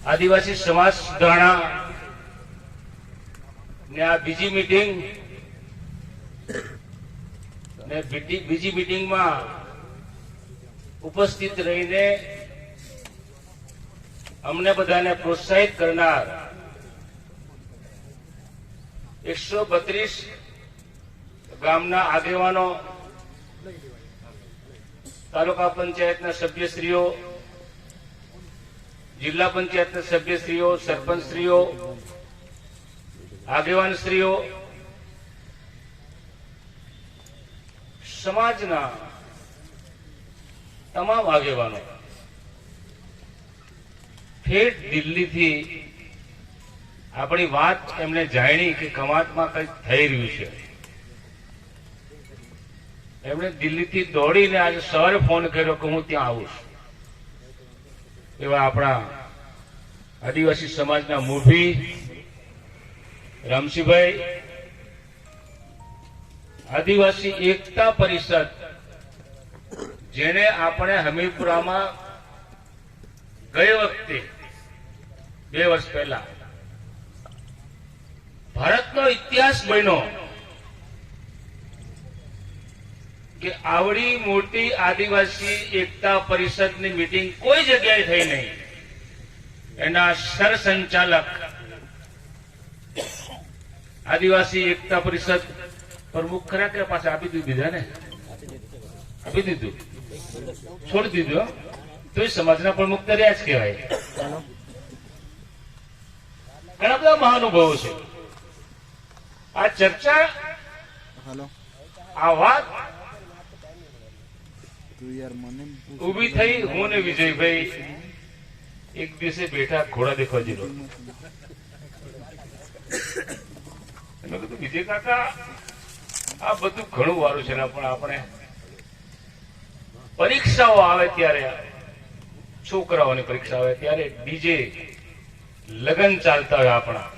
આદિવાસી સમાજ સુધારણા ને આ બીજી મીટિંગ ને બીજી મીટિંગમાં ઉપસ્થિત રહીને અમને બધાને પ્રોત્સાહિત કરનાર 132 ગામના આગેવાનો, તાલુકા પંચાયતના સભ્યશ્રીઓ, જિલ્લા પંચાયતના સભ્યશ્રીઓ, સરપંચશ્રીઓ, આગેવાનશ્રીઓ, સમાજના તમામ આગેવાનો ઠેઠ દિલ્હીથી આપણી વાત એમને જાણી કે કવાંટમાં કંઈક થઈ રહ્યું છે. એમણે દિલ્હીથી દોડીને આજે સવારે ફોન કર્યો કે હું ત્યાં આવું છું. એવા આપણા આદિવાસી સમાજના મુરબી રામસિંહભાઈ, આદિવાસી એકતા પરિષદ, જેને આપણે હમીરપુરામાં ગઈ વખતે 2 વર્ષ પહેલા ભારતનો ઇતિહાસ બન્યો કે આવડી મોટી આદિવાસી એકતા પરિષદની મીટિંગ કોઈ જગ્યાએ થઈ નહીં. એના સરસંચાલક આદિવાસી એકતા પરિષદ પ્રમુખ ખરા કે પાછા આપી દીધા ને? આપી દીધું, છોડી દીધું. તો એ સમાજના પ્રમુખ તો રહ્યા જ કહેવાય. ઘણા બધા મહાનુભાવો છે. આ ચર્ચા, આ વાત ઉભી થઈ. હું ને વિજયભાઈ એક દિવસે બેઠા ઘોડા દેખવા જેલો. મેં કીધું વિજય કાકા આ બધું ઘણું વારું છે ને, પણ આપણે પરીક્ષાઓ આવે ત્યારે, છોકરાઓની પરીક્ષા આવે ત્યારે ડીજે લગન ચાલતા હોય આપણા,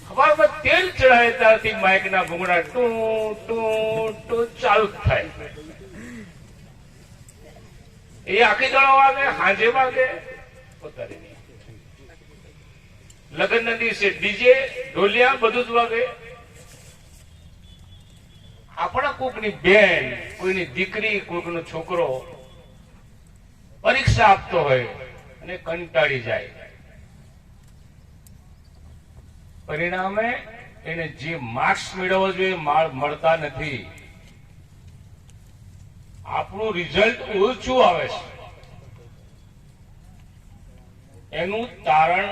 સવારમાં તેલ ચડાવે ત્યારથી માઇક ના ભૂંગળા ટુ ટુ ટુ ચાલુ થાય. એ આખી દાડો વાગે, હાંજે વાગે, પોતાની લગ્ન ના દિવસે ડીજે, ઢોલિયા બધું જ વાગે. આપણા કોકની બેન, કોઈની દીકરી, કોઈકનો છોકરો પરીક્ષા આપતો હોય અને કંટાળી જાય, પરિણામે એને જે માર્ક્સ મેળવવો જોઈએ મળતા નથી. આપણું રિઝલ્ટ ઓછું આવે છે. એનું તારણ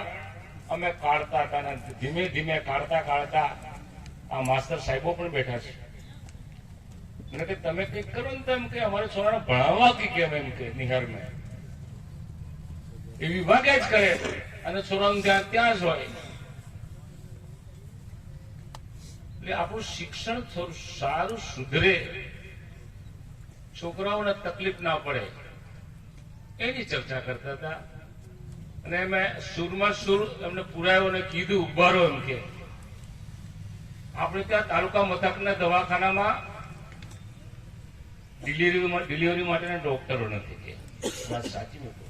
અમે કાઢતા હતા. ધીમે ધીમે કાઢતા આ માસ્ટર સાહેબો પણ બેઠા છે. મને કે તમે કઈક કરો ને, તો એમ કે અમારે છોકરાને ભણાવવા કે કેમ, એમ કે નિહારમાં એ વિભાગે જ કરે અને છોકરાનું ધ્યાન ત્યાં જ હોય. એટલે આપણું શિક્ષણ થોડું સારું સુધરે, છોકરાઓને તકલીફ ના પડે, એની ચર્ચા કરતા હતા. અને મેં સુરમાં સુર એમને પુરાયો અને કીધું ઉભારો, એમ કે આપણે ત્યાં તાલુકા મથકના દવાખાનામાં ડિલિવરી માટેના ડોક્ટરો નથી કે વાત સાચી નથી.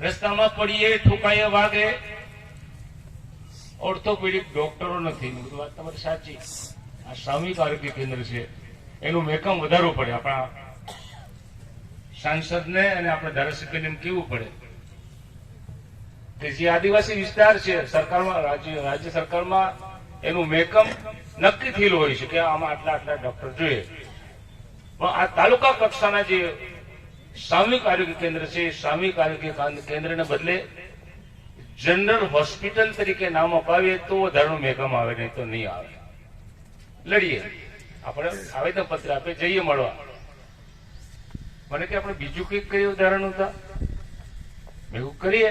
રસ્તામાં પડીએ, ઠોકાઈએ, વાગે, ઓર્થોપેડિક ડોક્ટરો નથી. વાત તમારી સાચી. આ સામૂહિક આરોગ્ય કેન્દ્ર છે, એનું મેકમ વધારવું પડે. આપણા સાંસદને અને આપણા ધારાસભ્યને એમ કેવું પડે કે જે આદિવાસી વિસ્તાર છે, સરકારમાં, રાજ્ય સરકારમાં એનું મેકમ નક્કી થયેલું હોય છે કે આમાં આટલા ડોક્ટર જોઈએ. પણ આ તાલુકા કક્ષાના જે સામૂહિક આરોગ્ય કેન્દ્ર છે, સામૂહિક આરોગ્ય કેન્દ્રને બદલે જનરલ હોસ્પિટલ તરીકે નામ અપાવીએ તો વધારાનું મેકમ આવે, નહીં તો નહીં આવે. લડીએ, આપણે આવેદન પત્ર આપે, જઈએ મળવા. મને કે આપણે બીજું કઈક કઈ ઉદાહરણ હતા, મેં કરીએ.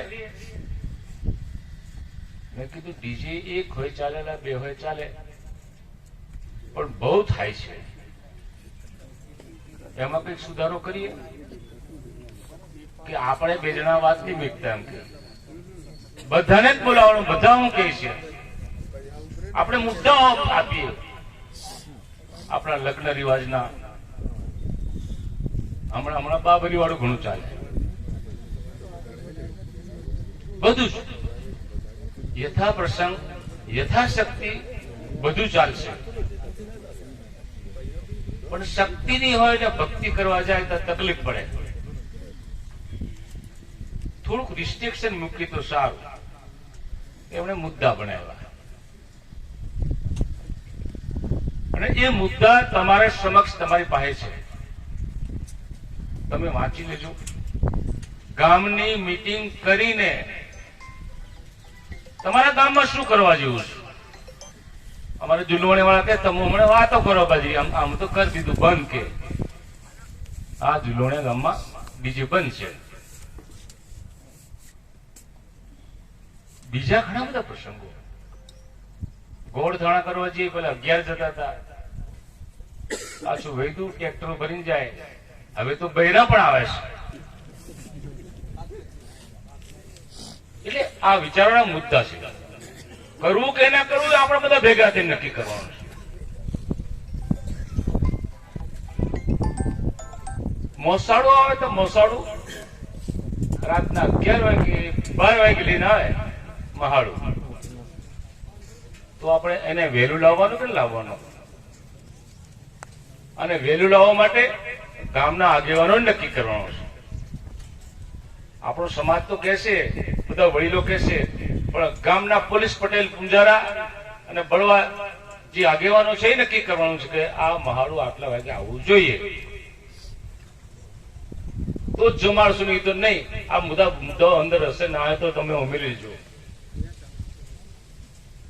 મેં કીધું ડીજે 1 હોય ચાલેલા, 2 હોય ચાલે, પણ બહુ થાય છે. એમાં કઈક સુધારો કરીએ કે આપણે 2 જણા વાત નહીં મેકતા, એમ કે બધાને જ બોલાવવાનું, બધા હું કહે છે. આપણે મુદ્દાઓ આપીએ, આપણા લગ્ન રિવાજના, હમણાં બાબરી વાળું ઘણું ચાલે, બધું જ યથા પ્રસંગ યથાશક્તિ બધું ચાલશે. પણ શક્તિ ની હોય ને ભક્તિ કરવા જાય તો તકલીફ પડે. થોડુંક રિસ્ટ્રિક્શન મૂકી તો સારું. એમણે મુદ્દા બનાવ્યા અને એ મુદ્દા તમારા સમક્ષ તમારી પાસે છે, તમે વાંચી લેજો. ગામની મીટિંગ કરીને તમારા ગામમાં શું કરવા જેવું છે. અમારે જુલવણી વાળા કે તમે હમણાં વાતો કરો બાજી, આમ તો કરી દીધું બંધ. કે આ જુલવણી ગામમાં ડીજે બંધ છે. બીજા ઘણા બધા પ્રસંગો, ગોળ ધાણા કરવા જઈએ પેલા 11 જતા હતા, પાછું વૈદું ટ્રેક્ટરો ભરીને જાય. હવે તો બૈરા પણ આવે છે. એટલે આ વિચારોના મુદ્દા છે. કરવું કે ના કરવું આપણે બધા ભેગા થઈને નક્કી કરવાનું છે. મોસાળું આવે તો મોસાળું રાતના 11 વાગે 12 વાગે લઈને આવે મહાડું, તો આપણે એને વહેલું લાવવાનું કે લાવવાનું? અને વહેલું લાવવા માટે ગામના આગેવાનો નક્કી કરવાનો છે. આપણો સમાજ તો કહેશે, બધા વડીલો કહેશે, પણ ગામના પોલીસ પટેલ પૂંજારા અને બળવા જે આગેવાનો છે એ નક્કી કરવાનું છે કે આ મહાડું આટલા વાગે આવવું જોઈએ. તો જ જમાડશું, નહીં તો નહીં. આ મુદ્દાઓ અંદર હશે ના હોય તો તમે ઉમેરી લેજો.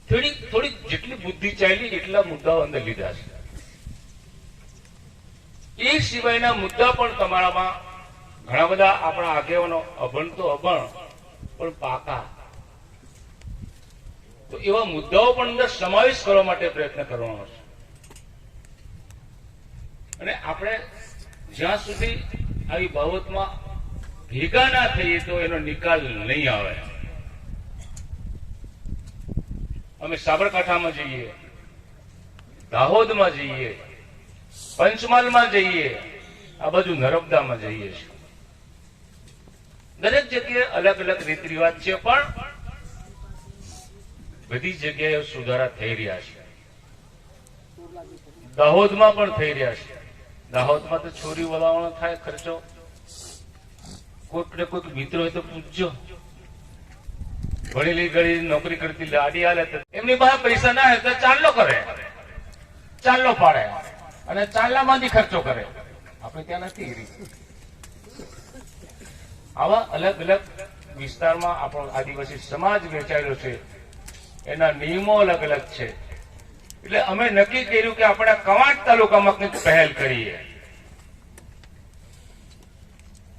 થોડી જેટલી બુદ્ધિ ચાલી એટલા મુદ્દાઓ અંદર લીધા છે. એ સિવાયના મુદ્દા પણ તમારામાં ઘણા બધા આપણા આગેવાનો અભણ તો અભણ પણ પાકા, તો એવા મુદ્દાઓ પણ અંદર સમાવેશ કરવા માટે પ્રયત્ન કરવાનો છે. અને આપણે જ્યાં સુધી આવી બાબતમાં ભેગા ના થઈએ તો એનો નિકાલ નહીં આવે. અમે સાબરકાંઠામાં જઈએ, દાહોદમાં જઈએ, પંચમહાલમાં જઈએ, આ બાજુ નર્મદામાં જઈએ છીએ. દરેક જગ્યાએ અલગ અલગ રીત રિવાજ છે, પણ બધી જગ્યાએ સુધારા થઈ રહ્યા છે. દાહોદમાં પણ થઈ રહ્યા છે. દાહોદમાં તો છોરી વલાવવાનો થાય ખર્ચો, કોઈક ને કોઈક મિત્ર હોય તો પૂછજો. ભણેલી ગળી નોકરી કરતી લાડી હાલે તો એમની પાસે પૈસા ના હોય તો ચાલ્લો કરે, ચાલ્લો પાડે અને ચાલ્લામાંથી ખર્ચો કરે. આપણે ત્યાં નથી. આવા અલગ અલગ વિસ્તારમાં આપણો આદિવાસી સમાજ વેચાયેલો છે, એના નિયમો અલગ અલગ છે. એટલે અમે નક્કી કર્યું કે આપણે કવાંટ તાલુકામાં કંઈક પહેલ કરીએ.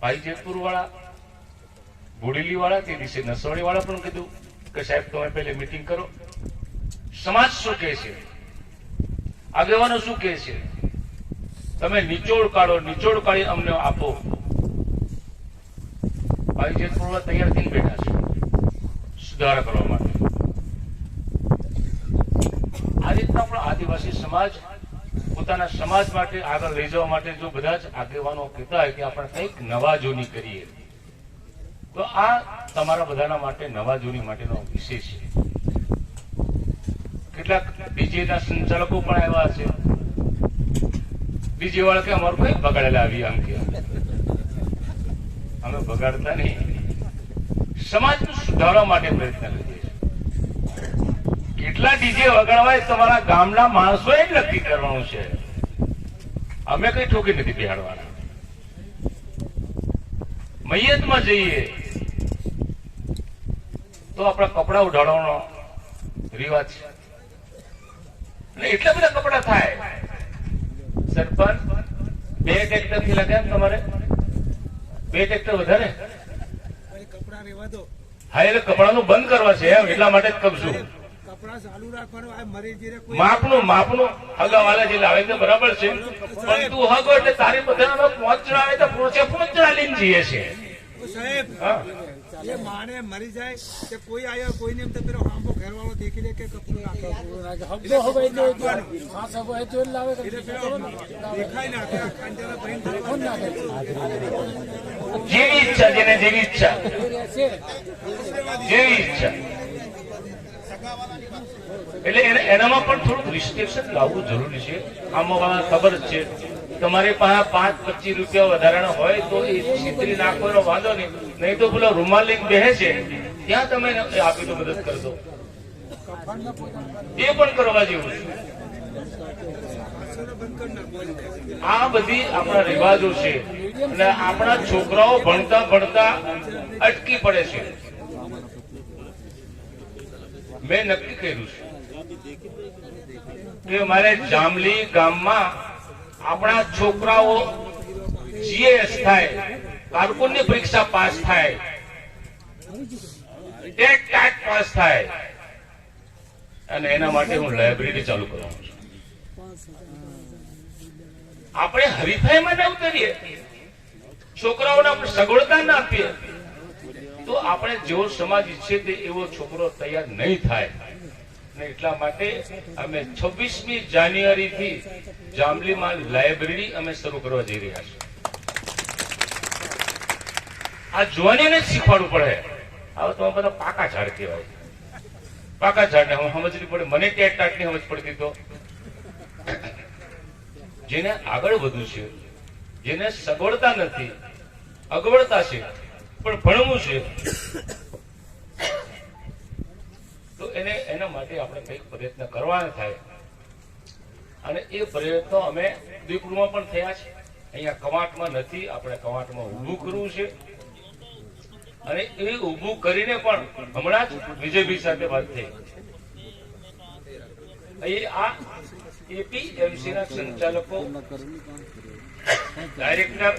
ભાઈ જેતપુર વાળા, બોડેલી વાળા, તે દિવસે નસવાડી વાળા પણ કીધું કે સાહેબ તમે પહેલે મીટિંગ કરો. સમાજ શું કહે છે, આગેવાનો શું કહે છે, તમે નિચોડ કાઢો, નિચોડ કાઢી અમને આપો. ભાઈ જેતપુર વાળા તૈયાર થઈને બેઠા છે સુધારા કરવા માટે. આ રીતના પણ આદિવાસી સમાજ પોતાના સમાજ માટે આગળ લઈ જવા માટે જો બધા જ આગેવાનો કહેતા હોય કે આપણે કંઈક નવા જૂની કરીએ, તો આ તમારા બધાના માટે નવા જૂની માટેનો વિષય છે. કેટલાક ડીજે ના સંચાલકો પણ આવ્યા છે. ડીજે વાળા કે અમારું કઈ બગાડેલા આવી, આમ કે અમે બગાડતા નહીં, સમાજનું સુધારવા માટે પ્રયત્ન કરીએ છીએ. કેટલા ડીજે વગાડવા તમારા ગામના માણસોએ નક્કી કરવાનું છે. અમે કઈ ઠોકી નથી બેહાડવાના. મૈયતમાં જઈએ તો આપણા કપડા ઉઢાડવાનો રિવાજ છે, અને એટલા બધા કપડા થાય. સરપંચ 2 ટ્રેક્ટર થી લાગે તમારે 2 ટ્રેક્ટર વધારે? હા, એટલે કપડાનું બંધ કરવા છે એમ, એટલા માટે જ કહું છું. માપનું હગાવાલા જે લાવે તો બરાબર છે, પણ તું હગો એટલે તારી બધા 5 જણા આવે તો 5 જણા લઈને જઈએ છે. એ માને મરી જાય કે કોઈ આવ્યો કોઈને એમ તો પેલો હાંભો ઘરવાળો દેખી લે કે કપડું નાખે દેખાય ના કે આ ખાંજાના ભાઈ જેવી ઈચ્છા, જેને જેવી ઈચ્છા, જેવી ઈચ્છા. એટલે એનામાં પણ થોડુંક રિસ્ટ્રિક્શન લાવવું જરૂરી છે. આમાં ખબર જ છે, તમારી પાસે 5-25 રૂપિયા વધારાના હોય તો એ છિતરી નાખો એનો વાંધો નહીં તો પેલો રૂમાલ લઈને બેસે છે ત્યાં તમે આપી તો મદદ કરજો, એ પણ કરવા જેવું છે. આ બધી આપણા રિવાજો છે અને આપણા છોકરાઓ ભણતા ભણતા અટકી પડે છે. મેં નક્કી કર્યું છે કે મારે જાંબલી ગામમાં આપણા છોકરાઓ જીએસ થાય, કારકુનની પરીક્ષા પાસ થાય, ટેટ ટાટ પાસ થાય, અને એના માટે હું લાઇબ્રેરી ચાલુ કરવાનું છું. આપણે હરીફાઈમાં ના ઉતરીએ, છોકરાઓને આપણે સગવડતા ના આપીએ તો આપણે જેવો સમાજ ઈચ્છે તે એવો છોકરો તૈયાર નહીં થાય. એટલા માટે અમે 26મી જાન્યુઆરીથી જાંબલીમાં લાઇબ્રેરી અમે શરૂ કરવા જઈ રહ્યા છીએ. આ જુવાનીને જ શીખવાડવું પડે. હવે તો બધા પાકા ઝાડ કહેવાય, પાકા ઝાડને હવે સમજવી પડે. મને ટેટ ટાટની સમજ પડતી તો જેને આગળ વધવું છે, જેને સગવડતા નથી, અગવડતા છે પણ ભણવું છે, તો એના માટે આપણે કંઈક પ્રયત્ન કરવાના થાય. અને એ પ્રયત્નો અમે દીકરુમાં પણ થયા છે. અહીંયા કવાંટમાં નથી, આપણે કવાંટમાં ઊભું કરવું છે. અને એ ઊભું કરીને પણ હમણાં જ વિજયભાઈ સાથે વાત થઈ. આ એપીએમસી ના સંચાલકો, ડાયરેક્ટર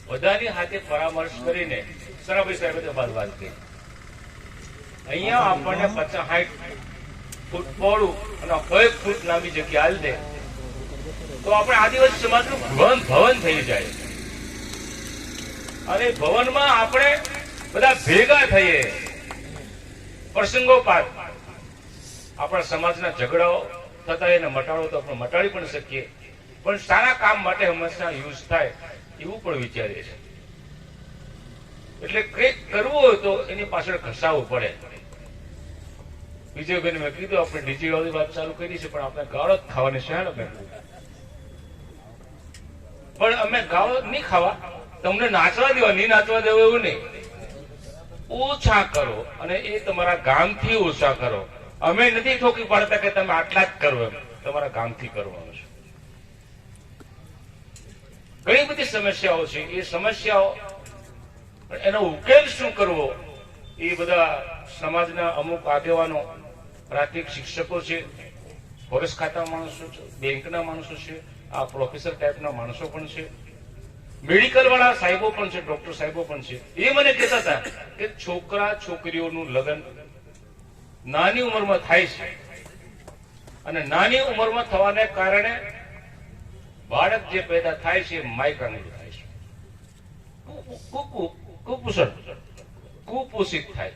બધાની હાથે પરામર્શ કરીને સરાભાઈ સાહેબે વાત કરી. અહીંયા આપણને 50-60 ફૂટ પહોળું અને 1 ફૂટ લાંબી જગ્યા હાલ દે તો આપણે આદિવાસી સમાજનું ભવન થઈ જાય. અને ભવનમાં આપણે બધા ભેગા થઈએ, પ્રસંગોપાત આપણા સમાજના ઝઘડાઓ થતા એને મટાડો તો આપણે મટાડી પણ શકીએ, પણ સારા કામ માટે હંમેશા યુઝ થાય એવું પણ વિચારીએ છીએ. એટલે કંઈક કરવું હોય તો એની પાછળ ઘસાવવું પડે. વિજયભાઈને મેં કીધું આપણે ડીજે વાળી વાત ચાલુ કરી છે, પણ આપણે ગાળો જ ખાવાની છે. પણ અમે ગાળો નહીં ખાવા, તમને નાચવા દેવા, નહીં નાચવા દેવા એવું નહીં. ઓછા કરો અને એ તમારા ગામથી ઓછા કરો. અમે નથી ઠોકી પાડતા કે તમે આટલા જ કરો, એમ તમારા ગામથી કરવાનું છે. ઘણી બધી સમસ્યાઓ છે. એ સમસ્યાઓ એનો ઉકેલ શું કરવો એ બધા સમાજના અમુક આગેવાનો, પ્રાથમિક શિક્ષકો છે, ફોરેસ્ટ ખાતાના માણસો છે, બેંકના માણસો છે, આ પ્રોફેસર ટાઈપના માણસો પણ છે, મેડિકલ વાળા સાહેબો પણ છે, ડોક્ટર સાહેબો પણ છે. એ મને કહેતા હતા કે છોકરા છોકરીઓનું લગ્ન નાની ઉંમરમાં થાય છે અને નાની ઉંમરમાં થવાને કારણે બાળક જે પેદા થાય છે માયકાનું થાય છે, કુપોષિત થાય.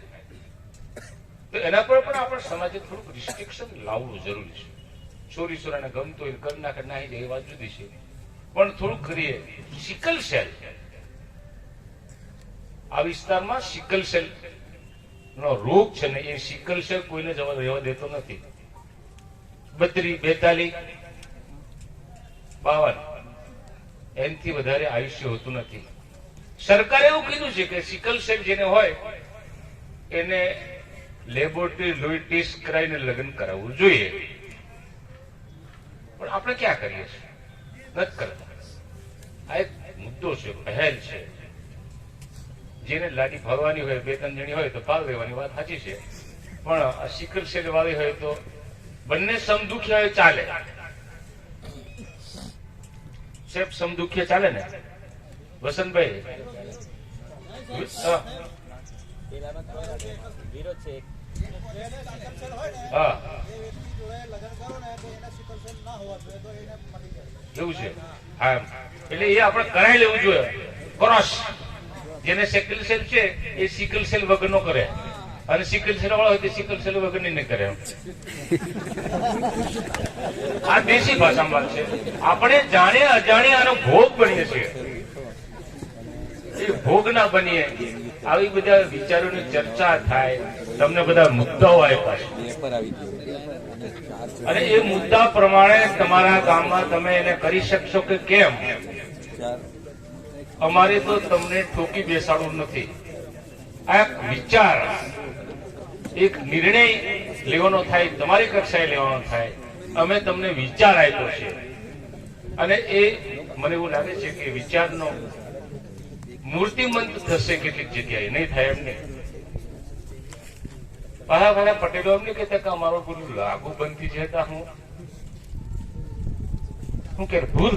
તો એના પર પણ આપણે સમાજે થોડુંક રિસ્ટ્રિક્શન લાવવું જરૂરી છે. છોરી છોરાને ગમતો હોય કરી નાખે, નાહી જાય એ વાત જુદી છે, પણ થોડુંક કરીએ. સિકલ સેલ, આ વિસ્તારમાં સિકલ સેલ નો રોગ છે ને, એ સિકલ સેલ કોઈને જવા રહેવા દેતો નથી. 32, 42, 52 એનાથી વધારે આયુષ્ય હોતું નથી. સરકારે એવું કીધું છે કે સિકલ સેલ જેને હોય એને લેબોરેટરી લોહી ટેસ્ટ કરાવીને લગ્ન કરાવવું જોઈએ. પણ આપણે ક્યાં કરીએ છીએ? નથી કરતા. આ એક મુદ્દો છે, પહેલ છે. જેને લાડી ભાગવાની હોય, 2-3 જણી હોય તો ભાગ દેવાની વાત સાચી છે, પણ આ સિકલ સેલ વાળી હોય તો બંને સમદુખ્ય હોય ચાલે. સાહેબ સમદુખ્ય ચાલે ને વસંતભાઈ? હા, એવું છે. હા, એટલે એ આપણે કરાવી લેવું જોઈએ. ક્રોસ જેને સિકલ સેલ છે એ સિકલ સેલ વગરનો કરે, અને સિકલ સેલ વાળો હોય તે સિકલ સેલ વગરની નહીં કરે. આ દેશી ભાષામાં છે. આપણે જાણે અજાણે આનો ભોગ બનીએ છીએ. એ ભોગ ના બનીએ. આવી બધા વિચારોની ચર્ચા થાય, તમને બધા મુદ્દાઓ આપ્યા છે, અને એ મુદ્દા પ્રમાણે તમારા ગામમાં તમે એને કરી શકશો કે કેમ, અમારે તો તમને ઠોકી બેસાડવું નથી. આ એક વિચાર, એક નિર્ણય લેવાનો થાય, તમારી કક્ષાએ લેવાનો થાય. અમે તમને વિચાર આપ્યો છે, અને એ મને એવું લાગે છે કે વિચારનો મૂર્તિમંત થશે કેટલીક જગ્યાએ, નહીં થાય એમને. ઘણા પટેલો એમ નહીં કહેતા કે અમારો પેલું લાગુ બનતી છે, હું કે ભૂલ